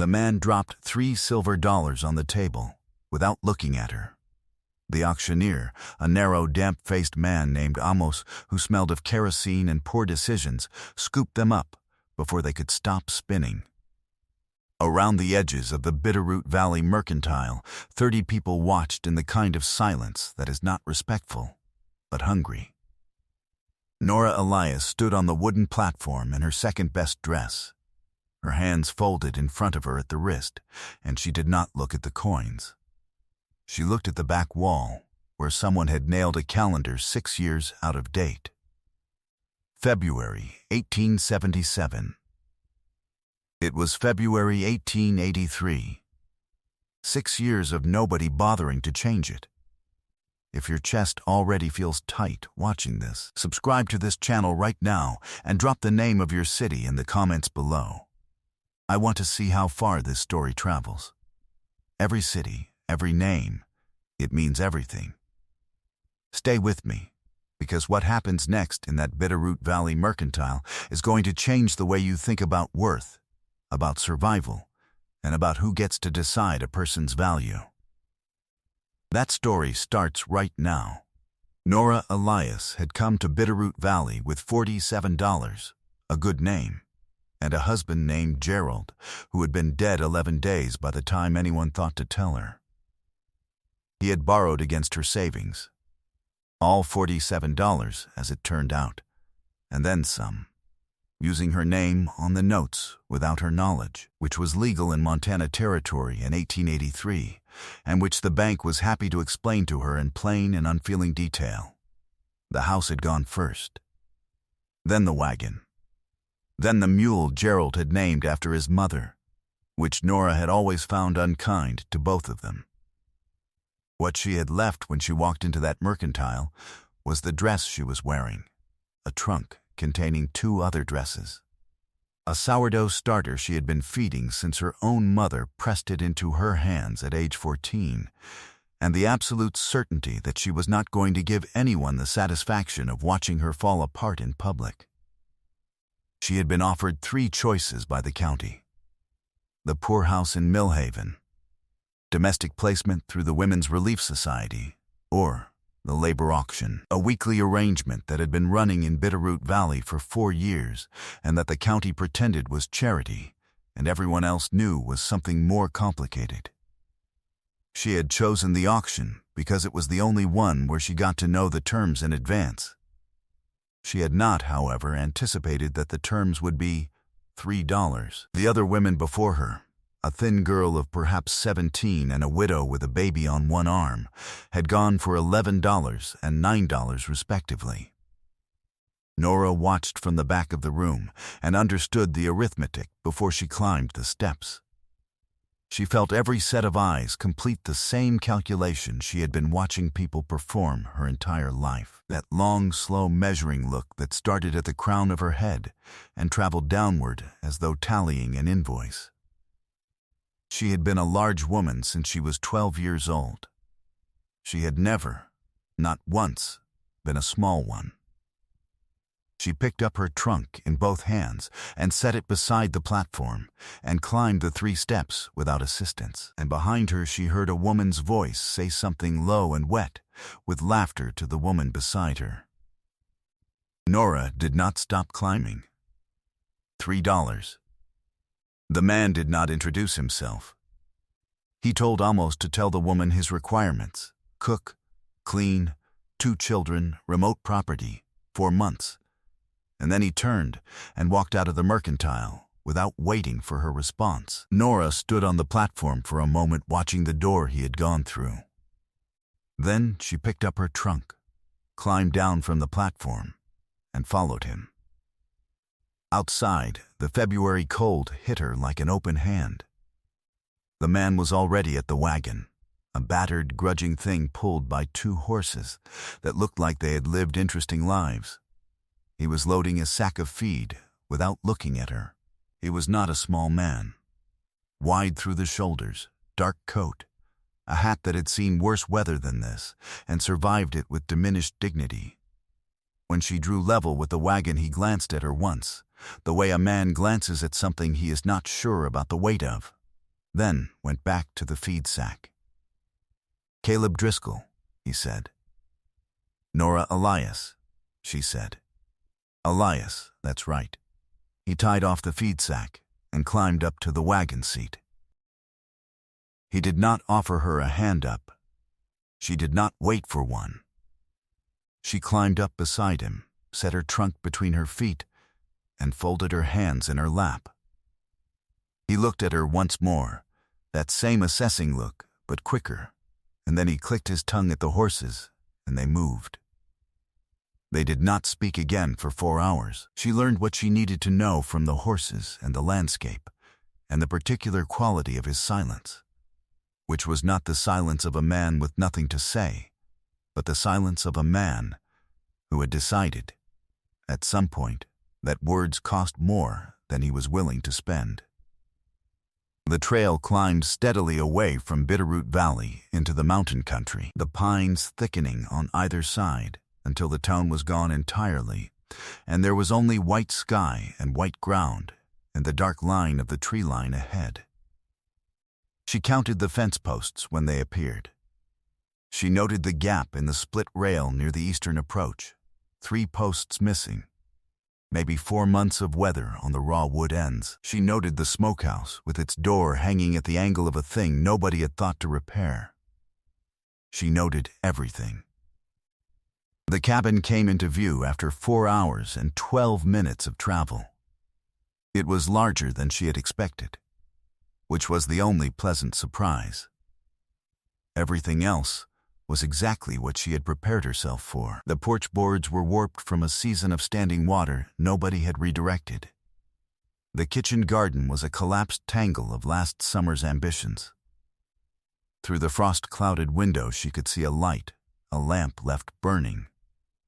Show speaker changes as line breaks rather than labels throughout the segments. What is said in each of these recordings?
The man dropped $3 on the table, without looking at her. The auctioneer, a narrow, damp-faced man named Amos, who smelled of kerosene and poor decisions, scooped them up before they could stop spinning. Around the edges of the Bitterroot Valley Mercantile, 30 people watched in the kind of silence that is not respectful, but hungry. Nora Elias stood on the wooden platform in her second-best dress, her hands folded in front of her at the wrist, and she did not look at the coins. She looked at the back wall, where someone had nailed a calendar 6 years out of date. February 1877. It was February 1883. 6 years of nobody bothering to change it. If your chest already feels tight watching this, subscribe to this channel right now and drop the name of your city in the comments below. I want to see how far this story travels. Every city, every name, it means everything. Stay with me, because what happens next in that Bitterroot Valley Mercantile is going to change the way you think about worth, about survival, and about who gets to decide a person's value. That story starts right now. Nora Elias had come to Bitterroot Valley with $47, a good name, and a husband named Gerald, who had been dead 11 days by the time anyone thought to tell her. He had borrowed against her savings, all $47 as it turned out, and then some, using her name on the notes without her knowledge, which was legal in Montana Territory in 1883, and which the bank was happy to explain to her in plain and unfeeling detail. The house had gone first, then the wagon, then the mule Gerald had named after his mother, which Nora had always found unkind to both of them. What she had left when she walked into that mercantile was the dress she was wearing, a trunk containing 2 other dresses. A sourdough starter she had been feeding since her own mother pressed it into her hands at age 14, and the absolute certainty that she was not going to give anyone the satisfaction of watching her fall apart in public. She had been offered 3 choices by the county: the poorhouse in Millhaven, domestic placement through the Women's Relief Society, or the labor auction, a weekly arrangement that had been running in Bitterroot Valley for 4 years and that the county pretended was charity and everyone else knew was something more complicated. She had chosen the auction because it was the only one where she got to know the terms in advance. She had not, however, anticipated that the terms would be $3. The other women before her, a thin girl of perhaps 17 and a widow with a baby on one arm, had gone for $11 and $9 respectively. Nora watched from the back of the room and understood the arithmetic before she climbed the steps. She felt every set of eyes complete the same calculation she had been watching people perform her entire life. That long, slow measuring look that started at the crown of her head and traveled downward as though tallying an invoice. She had been a large woman since she was 12 years old. She had never, not once, been a small one. She picked up her trunk in both hands and set it beside the platform and climbed the 3 steps without assistance. And behind her she heard a woman's voice say something low and wet, with laughter to the woman beside her. Nora did not stop climbing. $3. The man did not introduce himself. He told Amos to tell the woman his requirements: cook, clean, 2 children, remote property, 4 months. And then he turned and walked out of the mercantile without waiting for her response. Nora stood on the platform for a moment watching the door he had gone through. Then she picked up her trunk, climbed down from the platform, and followed him. Outside, the February cold hit her like an open hand. The man was already at the wagon, a battered, grudging thing pulled by 2 horses that looked like they had lived interesting lives. He was loading a sack of feed without looking at her. He was not a small man. Wide through the shoulders, dark coat, a hat that had seen worse weather than this and survived it with diminished dignity. When she drew level with the wagon, he glanced at her once, the way a man glances at something he is not sure about the weight of. then went back to the feed sack. "Caleb Driscoll," he said. "Nora Elias," she said. "Elias, that's right." He tied off the feed sack and climbed up to the wagon seat. He did not offer her a hand up. She did not wait for one. She climbed up beside him, set her trunk between her feet, and folded her hands in her lap. He looked at her once more, that same assessing look, but quicker, and then he clicked his tongue at the horses, and they moved. They did not speak again for 4 hours. She learned what she needed to know from the horses and the landscape, and the particular quality of his silence, which was not the silence of a man with nothing to say, but the silence of a man who had decided, at some point, that words cost more than he was willing to spend. The trail climbed steadily away from Bitterroot Valley into the mountain country, the pines thickening on either side until the town was gone entirely, and there was only white sky and white ground and the dark line of the tree line ahead. She counted the fence posts when they appeared. She noted the gap in the split rail near the eastern approach, 3 posts missing, maybe 4 months of weather on the raw wood ends. She noted the smokehouse with its door hanging at the angle of a thing nobody had thought to repair. She noted everything. The cabin came into view after 4 hours and 12 minutes of travel. It was larger than she had expected, which was the only pleasant surprise. Everything else was exactly what she had prepared herself for. The porch boards were warped from a season of standing water nobody had redirected. The kitchen garden was a collapsed tangle of last summer's ambitions. Through the frost-clouded window she could see a light, a lamp left burning,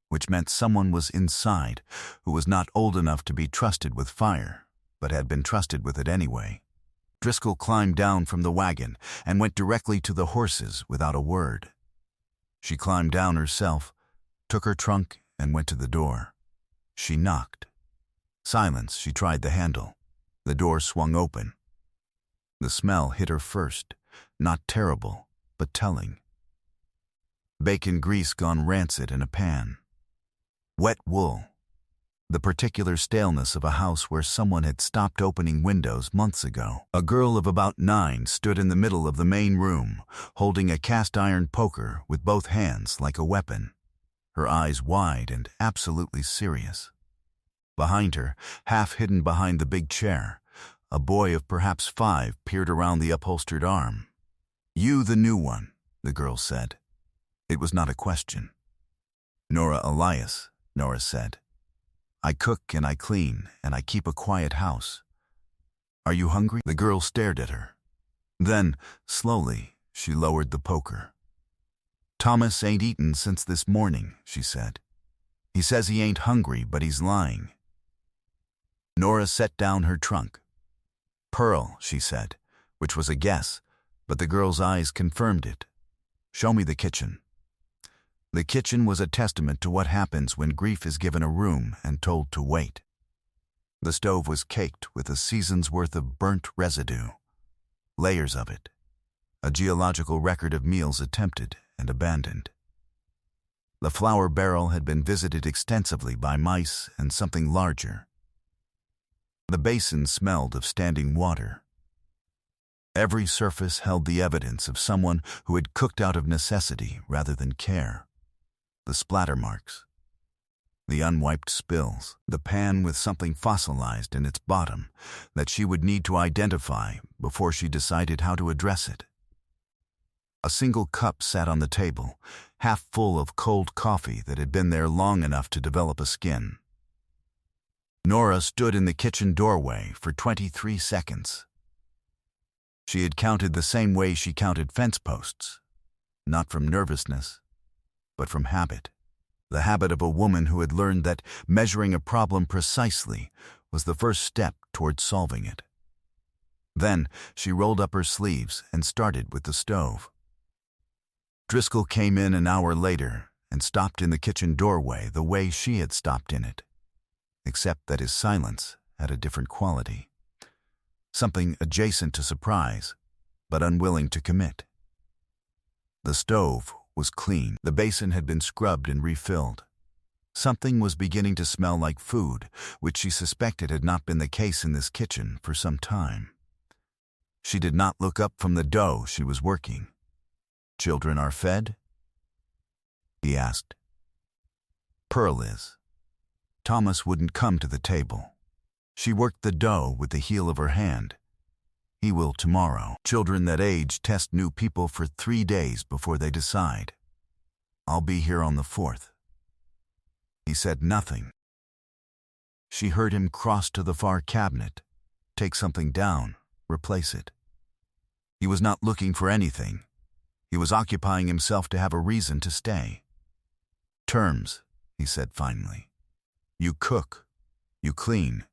which meant someone was inside who was not old enough to be trusted with fire, but had been trusted with it anyway. Driscoll climbed down from the wagon and went directly to the horses without a word. She climbed down herself, took her trunk, and went to the door. She knocked. Silence, she tried the handle. The door swung open. The smell hit her first, not terrible, but telling. Bacon grease gone rancid in a pan. Wet wool. The particular staleness of a house where someone had stopped opening windows months ago. A girl of about 9 stood in the middle of the main room, holding a cast-iron poker with both hands like a weapon, her eyes wide and absolutely serious. Behind her, half hidden behind the big chair, a boy of perhaps 5 peered around the upholstered arm. "You the new one," the girl said. It was not a question. "Nora Elias," Nora said. "I cook and I clean and I keep a quiet house. Are you hungry?" The girl stared at her. Then, slowly, she lowered the poker. "Thomas ain't eaten since this morning," she said. "He says he ain't hungry, but he's lying." Nora set down her trunk. "Pearl," she said, which was a guess, but the girl's eyes confirmed it. "Show me the kitchen." The kitchen was a testament to what happens when grief is given a room and told to wait. The stove was caked with a season's worth of burnt residue, layers of it, a geological record of meals attempted and abandoned. The flour barrel had been visited extensively by mice and something larger. The basin smelled of standing water. Every surface held the evidence of someone who had cooked out of necessity rather than care. The splatter marks, the unwiped spills, the pan with something fossilized in its bottom that she would need to identify before she decided how to address it. A single cup sat on the table, half full of cold coffee that had been there long enough to develop a skin. Nora stood in the kitchen doorway for 23 seconds. She had counted the same way she counted fence posts, not from nervousness, but from habit. The habit of a woman who had learned that measuring a problem precisely was the first step towards solving it. Then she rolled up her sleeves and started with the stove. Driscoll came in an hour later and stopped in the kitchen doorway the way she had stopped in it, except that his silence had a different quality, something adjacent to surprise, but unwilling to commit. The stove was clean. The basin had been scrubbed and refilled. Something was beginning to smell like food, which she suspected had not been the case in this kitchen for some time. She did not look up from the dough she was working. "Children are fed?" he asked. "Pearl is." Thomas wouldn't come to the table. She worked the dough with the heel of her hand. "He will tomorrow. Children that age test new people for 3 days before they decide. I'll be here on the 4th. He said nothing. She heard him cross to the far cabinet, take something down, replace it. He was not looking for anything. He was occupying himself to have a reason to stay. "Terms," he said finally. "You cook. You clean.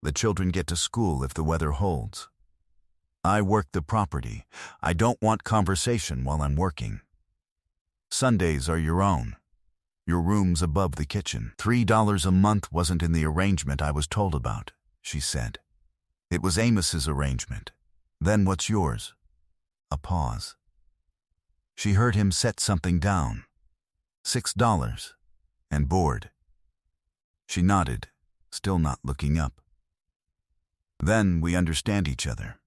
The children get to school if the weather holds. I work the property. I don't want conversation while I'm working. Sundays are your own. Your room's above the kitchen. $3 a month wasn't in the arrangement I was told about," she said. "It was Amos's arrangement. Then what's yours?" A pause. She heard him set something down. $6. And board. She nodded, still not looking up. "Then we understand each other."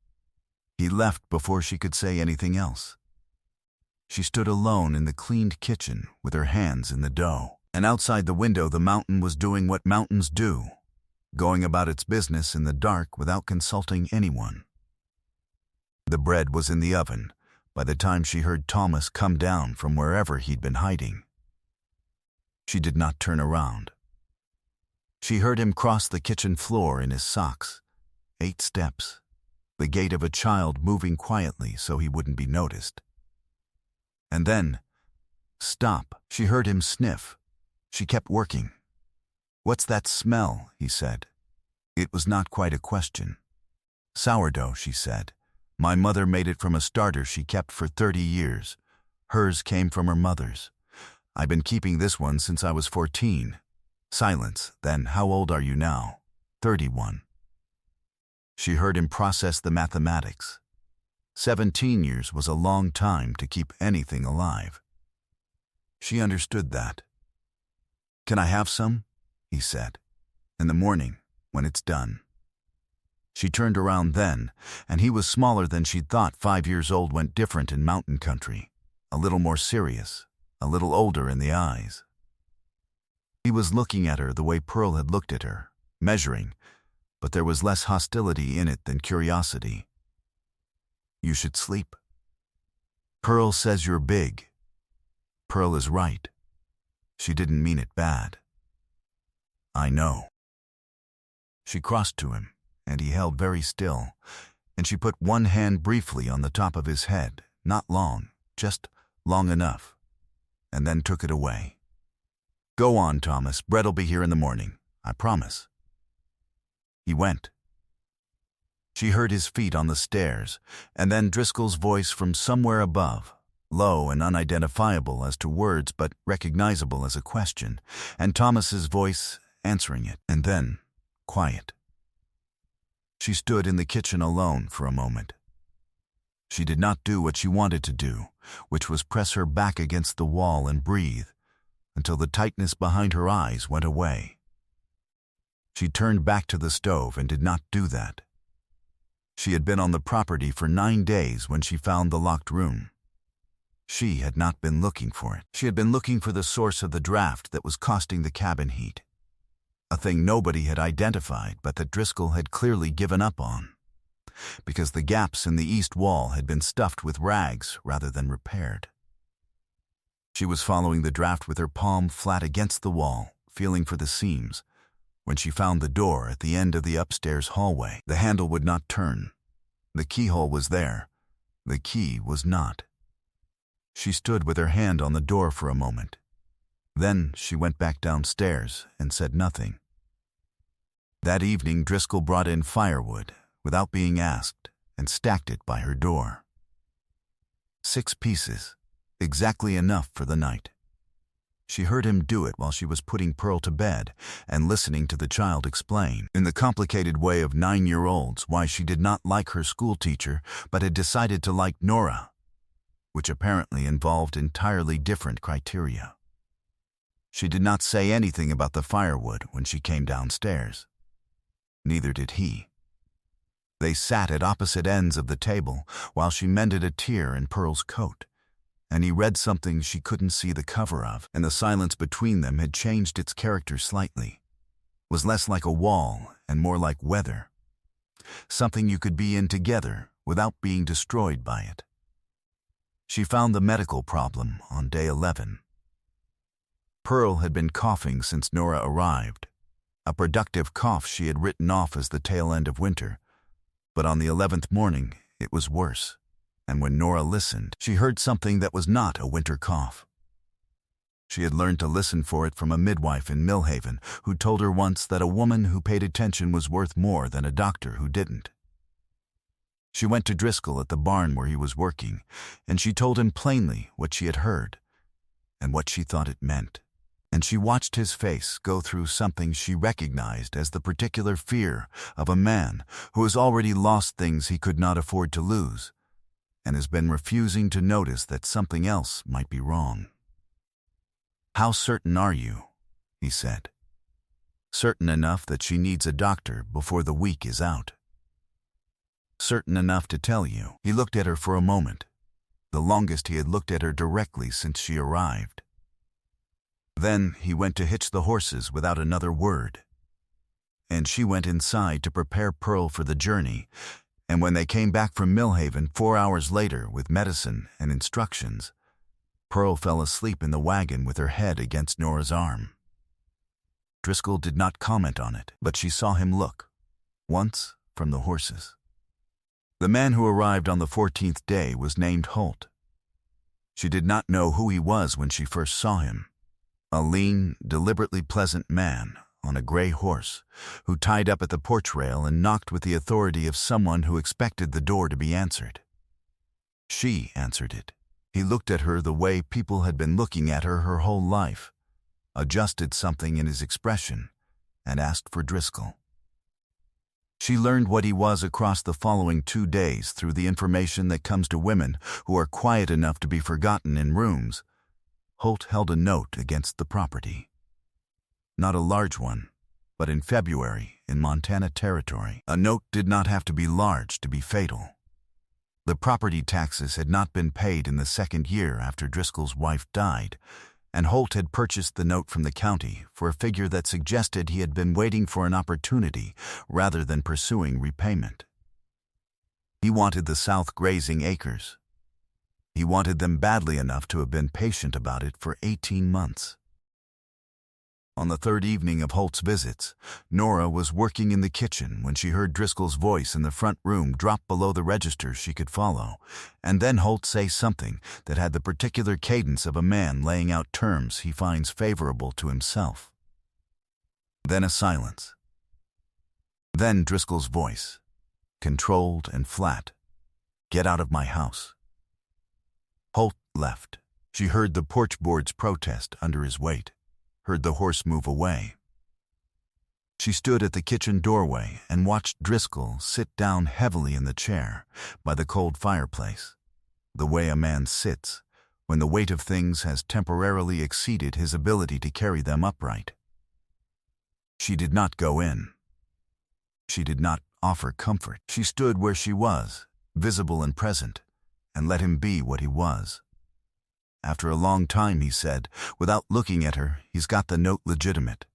He left before she could say anything else. She stood alone in the cleaned kitchen with her hands in the dough. And outside the window the mountain was doing what mountains do, going about its business in the dark without consulting anyone. The bread was in the oven by the time she heard Thomas come down from wherever he'd been hiding. She did not turn around. She heard him cross the kitchen floor in his socks. 8 steps. The gait of a child moving quietly so he wouldn't be noticed. And then, stop. She heard him sniff. She kept working. "What's that smell?" he said. It was not quite a question. "Sourdough," she said. "My mother made it from a starter she kept for 30 years. Hers came from her mother's. I've been keeping this one since I was 14. Silence. Then, how old are you now? 31. She heard him process the mathematics. 17 years was a long time to keep anything alive. She understood that. "Can I have some?" he said. "In the morning, when it's done." She turned around then, and he was smaller than she'd thought 5 years old went different in mountain country. A little more serious, a little older in the eyes. He was looking at her the way Pearl had looked at her, measuring, but there was less hostility in it than curiosity. "You should sleep. Pearl says you're big." Pearl is right. She didn't mean it bad. "I know." She crossed to him, and he held very still, and she put one hand briefly on the top of his head, not long, just long enough, and then took it away. "Go on, Thomas. Bread'll be here in the morning. I promise." He went. She heard his feet on the stairs, and then Driscoll's voice from somewhere above, low and unidentifiable as to words but recognizable as a question, and Thomas's voice answering it, and then quiet. She stood in the kitchen alone for a moment. She did not do what she wanted to do, which was press her back against the wall and breathe, until the tightness behind her eyes went away. She turned back to the stove and did not do that. She had been on the property for 9 days when she found the locked room. She had not been looking for it. She had been looking for the source of the draft that was costing the cabin heat, a thing nobody had identified but that Driscoll had clearly given up on, because the gaps in the east wall had been stuffed with rags rather than repaired. She was following the draft with her palm flat against the wall, feeling for the seams, when she found the door at the end of the upstairs hallway. The handle would not turn. The keyhole was there. The key was not. She stood with her hand on the door for a moment. Then she went back downstairs and said nothing. That evening Driscoll brought in firewood, without being asked, and stacked it by her door. 6 pieces, exactly enough for the night. She heard him do it while she was putting Pearl to bed and listening to the child explain, in the complicated way of 9-year-olds, why she did not like her school teacher but had decided to like Nora, which apparently involved entirely different criteria. She did not say anything about the firewood when she came downstairs. Neither did he. They sat at opposite ends of the table while she mended a tear in Pearl's coat, and he read something she couldn't see the cover of, and the silence between them had changed its character slightly, was less like a wall and more like weather, something you could be in together without being destroyed by it. She found the medical problem on day 11. Pearl had been coughing since Nora arrived, a productive cough she had written off as the tail end of winter, but on the 11th morning it was worse. And when Nora listened, she heard something that was not a winter cough. She had learned to listen for it from a midwife in Millhaven who told her once that a woman who paid attention was worth more than a doctor who didn't. She went to Driscoll at the barn where he was working, and she told him plainly what she had heard and what she thought it meant. And she watched his face go through something she recognized as the particular fear of a man who has already lost things he could not afford to lose, and has been refusing to notice that something else might be wrong. "How certain are you?" he said. "Certain enough that she needs a doctor before the week is out." "Certain enough to tell you." He looked at her for a moment, the longest he had looked at her directly since she arrived. Then he went to hitch the horses without another word, and she went inside to prepare Pearl for the journey. And when they came back from Millhaven 4 hours later with medicine and instructions, Pearl fell asleep in the wagon with her head against Nora's arm. Driscoll did not comment on it, but she saw him look, once, from the horses. The man who arrived on the 14th day was named Holt. She did not know who he was when she first saw him. A lean, deliberately pleasant man on a gray horse, who tied up at the porch rail and knocked with the authority of someone who expected the door to be answered. She answered it. He looked at her the way people had been looking at her whole life, adjusted something in his expression, and asked for Driscoll. She learned what he was across the following 2 days through the information that comes to women who are quiet enough to be forgotten in rooms. Holt held a note against the property. Not a large one, but in February, in Montana Territory. A note did not have to be large to be fatal. The property taxes had not been paid in the 2nd year after Driscoll's wife died, and Holt had purchased the note from the county for a figure that suggested he had been waiting for an opportunity rather than pursuing repayment. He wanted the South grazing acres. He wanted them badly enough to have been patient about it for 18 months. On the 3rd evening of Holt's visits, Nora was working in the kitchen when she heard Driscoll's voice in the front room drop below the register she could follow, and then Holt say something that had the particular cadence of a man laying out terms he finds favorable to himself. Then a silence. Then Driscoll's voice, controlled and flat. "Get out of my house." Holt left. She heard the porch boards protest under his weight, heard the horse move away. She stood at the kitchen doorway and watched Driscoll sit down heavily in the chair by the cold fireplace, the way a man sits when the weight of things has temporarily exceeded his ability to carry them upright. She did not go in. She did not offer comfort. She stood where she was, visible and present, and let him be what he was. After a long time, he said, without looking at her, "He's got the note legitimate.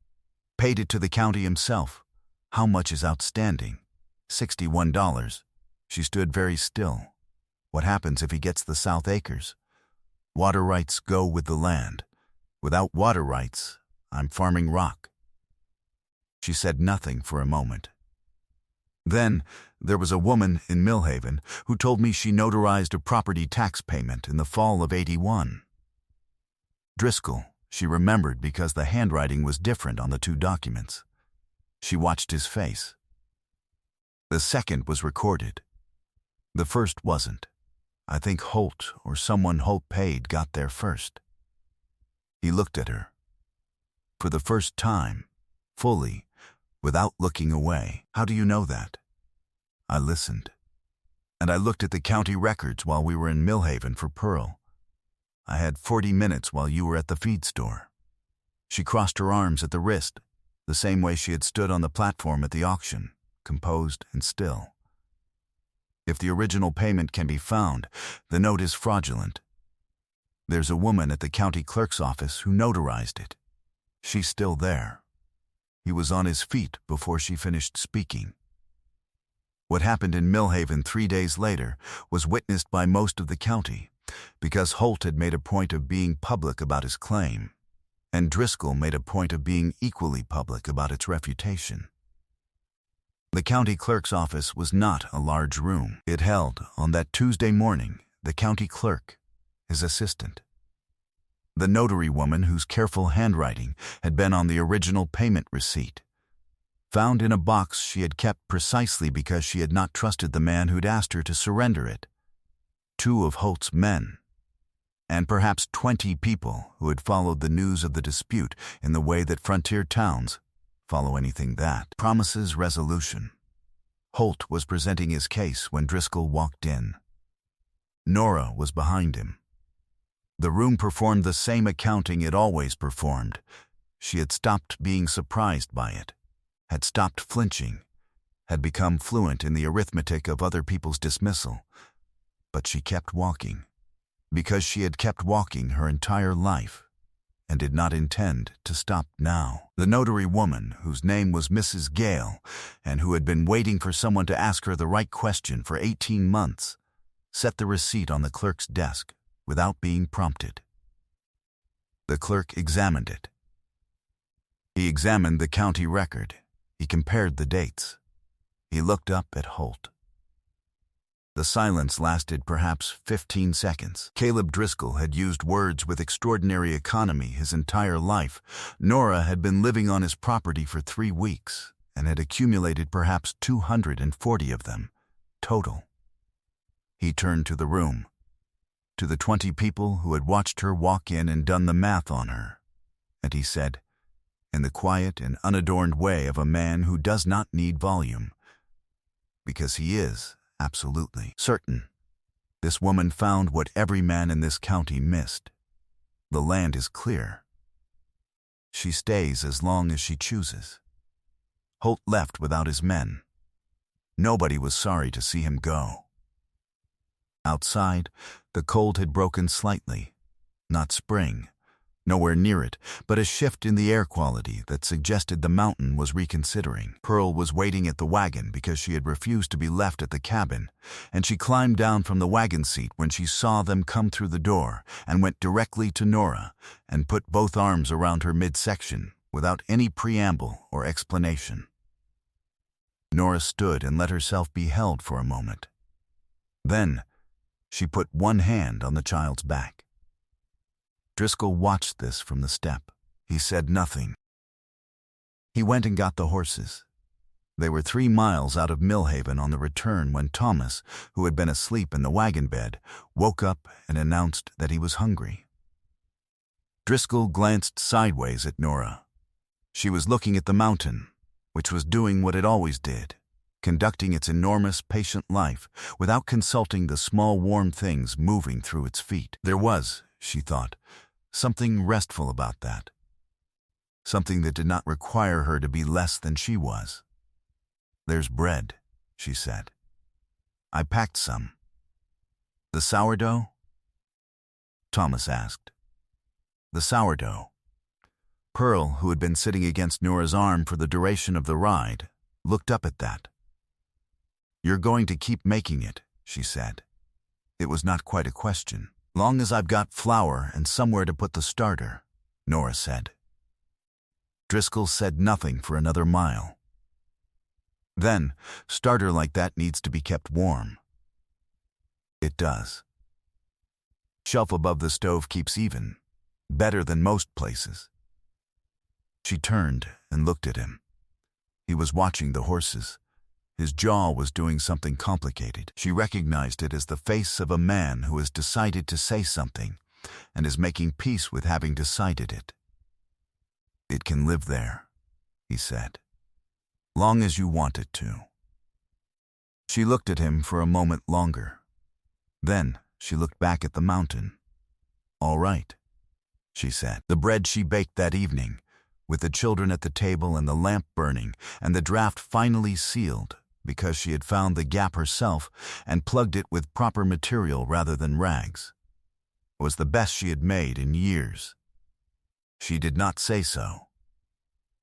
Paid it to the county himself. How much is outstanding?" $61. She stood very still. "What happens if he gets the South acres?" "Water rights go with the land. Without water rights, I'm farming rock." She said nothing for a moment. Then there was a woman in Millhaven who told me she notarized a property tax payment in the fall of '81. Driscoll, she remembered because the handwriting was different on the 2 documents. She watched his face. The second was recorded. The first wasn't. I think Holt or someone Holt paid got there first. He looked at her. For the first time, fully, without looking away. "How do you know that?" I listened. "And I looked at the county records while we were in Millhaven for Pearl. I had 40 minutes while you were at the feed store." She crossed her arms at the wrist, the same way she had stood on the platform at the auction, composed and still. "If the original payment can be found, the note is fraudulent. There's a woman at the county clerk's office who notarized it. She's still there." He was on his feet before she finished speaking. What happened in Millhaven 3 days later was witnessed by most of the county, because Holt had made a point of being public about his claim, and Driscoll made a point of being equally public about its refutation. The county clerk's office was not a large room. It held, on that Tuesday morning, the county clerk, his assistant, the notary woman whose careful handwriting had been on the original payment receipt, found in a box she had kept precisely because she had not trusted the man who'd asked her to surrender it, 2 of Holt's men, and perhaps 20 people who had followed the news of the dispute in the way that frontier towns follow anything that promises resolution. Holt was presenting his case when Driscoll walked in. Nora was behind him. The room performed the same accounting it always performed. She had stopped being surprised by it, had stopped flinching, had become fluent in the arithmetic of other people's dismissal. But she kept walking, because she had kept walking her entire life, and did not intend to stop now. The notary woman, whose name was Mrs. Gale, and who had been waiting for someone to ask her the right question for 18 months, set the receipt on the clerk's desk without being prompted. The clerk examined it. He examined the county record. He compared the dates. He looked up at Holt. The silence lasted perhaps 15 seconds. Caleb Driscoll had used words with extraordinary economy his entire life. Nora had been living on his property for 3 weeks and had accumulated perhaps 240 of them, total. He turned to the room, to the 20 people who had watched her walk in and done the math on her, and he said, in the quiet and unadorned way of a man who does not need volume, because he is absolutely certain, this woman found what every man in this county missed. The land is clear. She stays as long as she chooses. Holt left without his men. Nobody was sorry to see him go. Outside, the cold had broken slightly. Not spring, nowhere near it, but a shift in the air quality that suggested the mountain was reconsidering. Pearl was waiting at the wagon because she had refused to be left at the cabin, and she climbed down from the wagon seat when she saw them come through the door and went directly to Nora and put both arms around her midsection without any preamble or explanation. Nora stood and let herself be held for a moment. Then, she put one hand on the child's back. Driscoll watched this from the step. He said nothing. He went and got the horses. They were 3 miles out of Millhaven on the return when Thomas, who had been asleep in the wagon bed, woke up and announced that he was hungry. Driscoll glanced sideways at Nora. She was looking at the mountain, which was doing what it always did, conducting its enormous, patient life without consulting the small, warm things moving through its feet. There was, she thought, something restful about that. Something that did not require her to be less than she was. "There's bread," she said. "I packed some." "The sourdough?" Thomas asked. "The sourdough." Pearl, who had been sitting against Nora's arm for the duration of the ride, looked up at that. "You're going to keep making it," she said. It was not quite a question. "Long as I've got flour and somewhere to put the starter," Nora said. Driscoll said nothing for another mile. "Then, starter like that needs to be kept warm." "It does. Shelf above the stove keeps even, better than most places." She turned and looked at him. He was watching the horses. His jaw was doing something complicated. She recognized it as the face of a man who has decided to say something and is making peace with having decided it. It can live there, he said, long as you want it to. She looked at him for a moment longer. Then she looked back at the mountain. All right, she said. The bread she baked that evening, with the children at the table and the lamp burning and the draft finally sealed because she had found the gap herself and plugged it with proper material rather than rags, was the best she had made in years. She did not say so.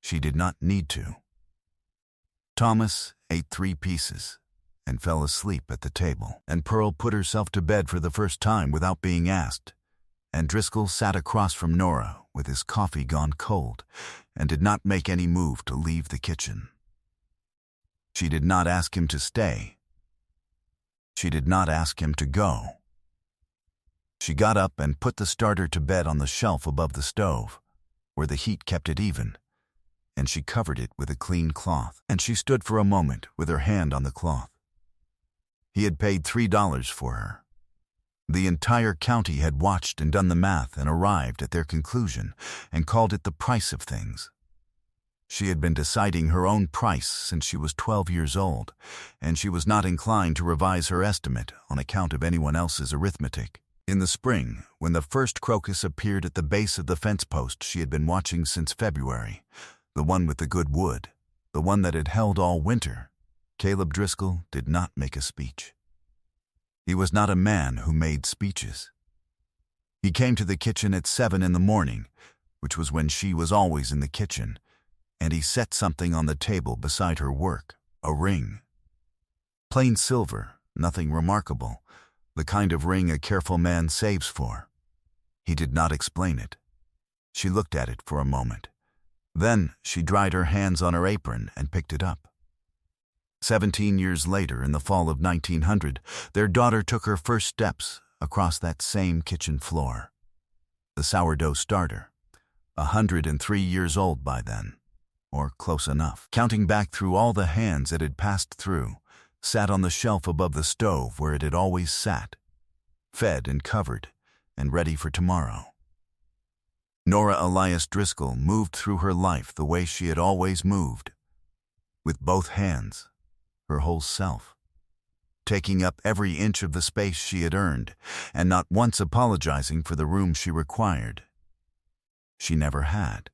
She did not need to. Thomas ate 3 pieces and fell asleep at the table, and Pearl put herself to bed for the first time without being asked, and Driscoll sat across from Nora with his coffee gone cold and did not make any move to leave the kitchen. She did not ask him to stay. She did not ask him to go. She got up and put the starter to bed on the shelf above the stove, where the heat kept it even, and she covered it with a clean cloth, and she stood for a moment with her hand on the cloth. He had paid $3 for her. The entire county had watched and done the math and arrived at their conclusion and called it the price of things. She had been deciding her own price since she was 12 years old, and she was not inclined to revise her estimate on account of anyone else's arithmetic. In the spring, when the first crocus appeared at the base of the fence post she had been watching since February, the one with the good wood, the one that had held all winter, Caleb Driscoll did not make a speech. He was not a man who made speeches. He came to the kitchen at 7 in the morning, which was when she was always in the kitchen, and he set something on the table beside her work, a ring. Plain silver, nothing remarkable, the kind of ring a careful man saves for. He did not explain it. She looked at it for a moment. Then she dried her hands on her apron and picked it up. 17 years later, in the fall of 1900, their daughter took her first steps across that same kitchen floor. The sourdough starter, 103 years old by then, or close enough, counting back through all the hands it had passed through, sat on the shelf above the stove where it had always sat, fed and covered, and ready for tomorrow. Nora Elias Driscoll moved through her life the way she had always moved, with both hands, her whole self, taking up every inch of the space she had earned, and not once apologizing for the room she required. She never had.